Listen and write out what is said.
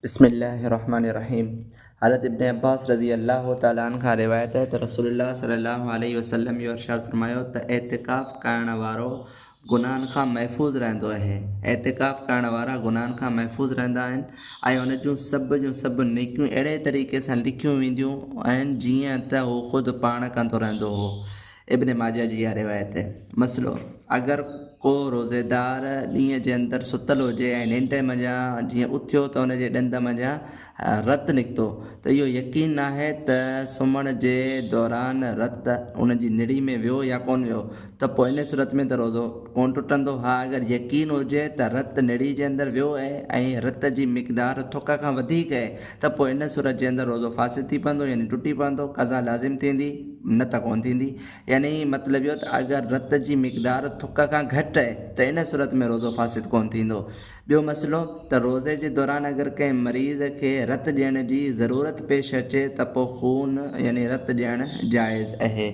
बिस्मिल्लाहिर्रहमानिर्रहीम। हज़रत इब्न अब्बास रज़ी अल्लाह तआला अन्हु खां रिवायत है त रसूलुल्लाह सल्लल्लाहु अलैहि वसल्लम इहो इरशाद फरमायो त एतिकाफ़ करण वारो गुनाहनि खां महफ़ूज़ रहंदो आहे। एतिकाफ़ करण वारा गुनाहनि खां महफ़ूज़ रहंदा आहिनि ऐं उन जूं सभु नेकियूं अहिड़े तरीक़े सां लिखियूं वेंदियूं आहिनि जीअं त हू ख़ुदि पाण कंदो रहंदो हो। इब्न माजा जी इहा रिवायत है। मसइलो, अगरि को रोज़ेदार ॾींहं जे अंदरि सुतल हुजे ऐं निंड मंझां जीअं उथियो त उनजे ॾंद मंझां रतु निकितो त इहो यकीन आहे त सुम्हण जे दौरान रतु उनजी निड़ी में वियो या कोन वियो, त पोइ इन सूरत में त रोज़ो कोन टुटंदो। हा, अगरि यकीन हुजे त रतु निड़ी जे अंदरि वियो आहे ऐं रत जी मिक़दार थुक खां वधीक आहे त पोइ इन सूरत जे अंदरि रोज़ो फासिद थी पवंदो, यानी टुटी पवंदो, क़ज़ा लाज़िम थींदी, न त कोन थींदी। यानी मतिलबु इहो त अगरि रत जी मिक़दार थुक खां घटि आहे त इन सूरत में रोज़ो फासिद कोन थींदो। ॿियो मसइलो त रोज़े जे दौरान अगरि कंहिं मरीज़ खे रतु ॾियण जी ज़रूरत पेश अचे त पोइ खून यानी रतु ॾियणु जाइज़ आहे।